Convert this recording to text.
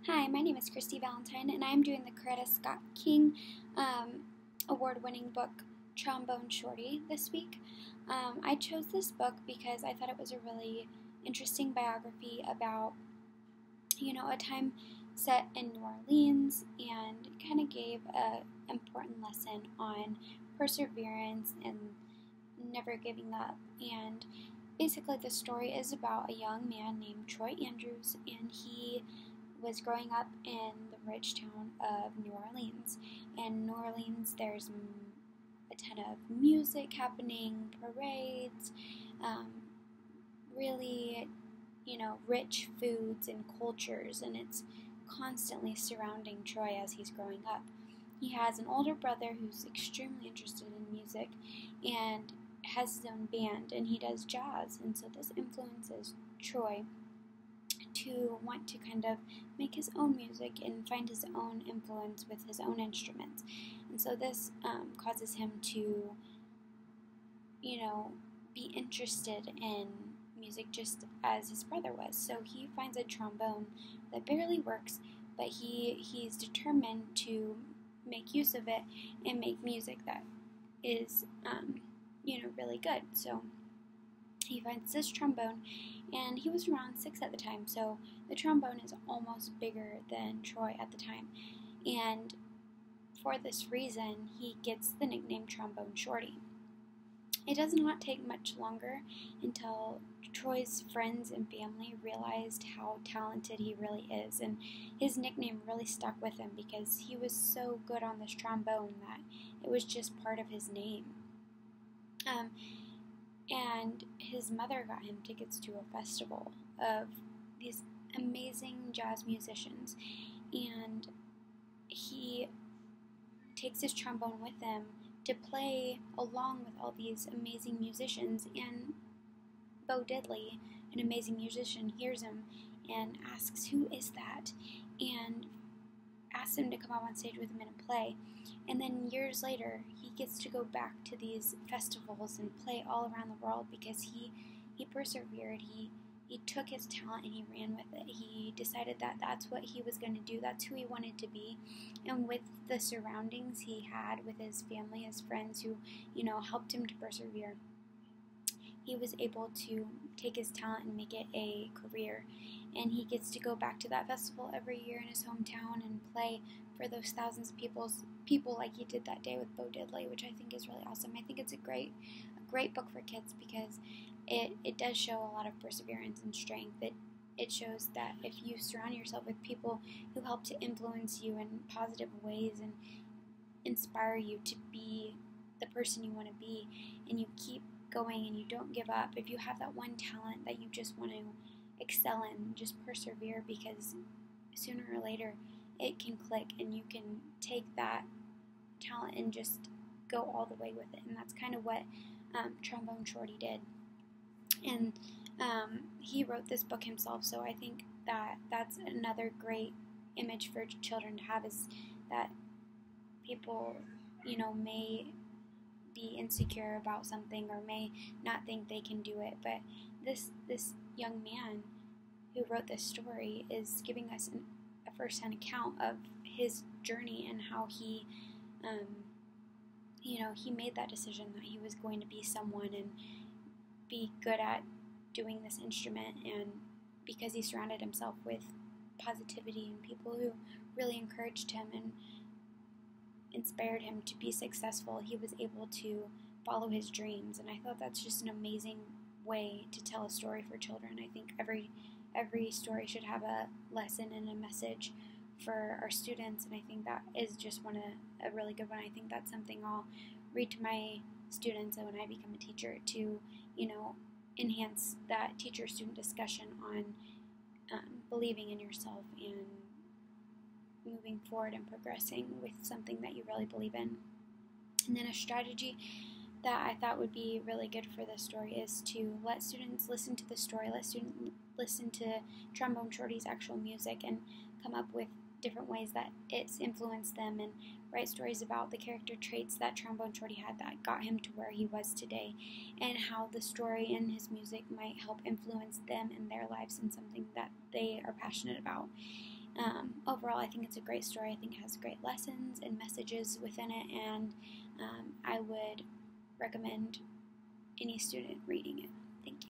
Hi, my name is Christy Valentine, and I'm doing the Coretta Scott King award-winning book, Trombone Shorty, this week. I chose this book because I thought it was a really interesting biography about, a time set in New Orleans, and it kind of gave an important lesson on perseverance and never giving up. And basically, the story is about a young man named Troy Andrews, and he was growing up in the rich town of New Orleans. In New Orleans, there's a ton of music happening, parades, really, rich foods and cultures, and it's constantly surrounding Troy as he's growing up. He has an older brother who's extremely interested in music and has his own band, and he does jazz, and so this influences Troy to want to kind of make his own music and find his own influence with his own instruments. And so this causes him to, be interested in music just as his brother was. So he finds a trombone that barely works, but he's determined to make use of it and make music that is, really good. So he finds this trombone, and he was around 6 at the time, so the trombone is almost bigger than Troy at the time. And for this reason, he gets the nickname Trombone Shorty. It does not take much longer until Troy's friends and family realized how talented he really is, and his nickname really stuck with him because he was so good on this trombone that it was just part of his name. And his mother got him tickets to a festival of these amazing jazz musicians, and he takes his trombone with him to play along with all these amazing musicians. And Bo Diddley, an amazing musician, hears him and asks, "Who is that?" and asks him to come up on stage with him and play. And then years later, he gets to go back to these festivals and play all around the world because he persevered. He took his talent and he ran with it. He decided that that's what he was going to do. That's who he wanted to be. And with the surroundings he had with his family, his friends who, helped him to persevere, he was able to take his talent and make it a career. And he gets to go back to that festival every year in his hometown and play for those thousands of people like he did that day with Bo Diddley, which I think is really awesome. I think it's a great book for kids because it does show a lot of perseverance and strength. It shows that if you surround yourself with people who help to influence you in positive ways and inspire you to be the person you want to be, and you keep going and you don't give up, if you have that one talent that you just want to excel in, just persevere, because sooner or later it can click and you can take that talent and just go all the way with it. And that's kind of what Trombone Shorty did. And he wrote this book himself, so I think that that's another great image for children to have, is that people, may be insecure about something or may not think they can do it, but this young man who wrote this story is giving us a first-hand account of his journey and how he he made that decision that he was going to be someone and be good at doing this instrument, and because he surrounded himself with positivity and people who really encouraged him and inspired him to be successful, he was able to follow his dreams. And I thought that's just an amazing way to tell a story for children. I think every story should have a lesson and a message for our students, and I think that is just a really good one. I think that's something I'll read to my students when I become a teacher to, enhance that teacher-student discussion on believing in yourself and moving forward and progressing with something that you really believe in. And then a strategy that I thought would be really good for this story is to let students listen to the story, let students listen to Trombone Shorty's actual music and come up with different ways that it's influenced them, and write stories about the character traits that Trombone Shorty had that got him to where he was today, and how the story and his music might help influence them in their lives in something that they are passionate about. Overall, I think it's a great story. I think it has great lessons and messages within it, and I would recommend any student reading it. Thank you.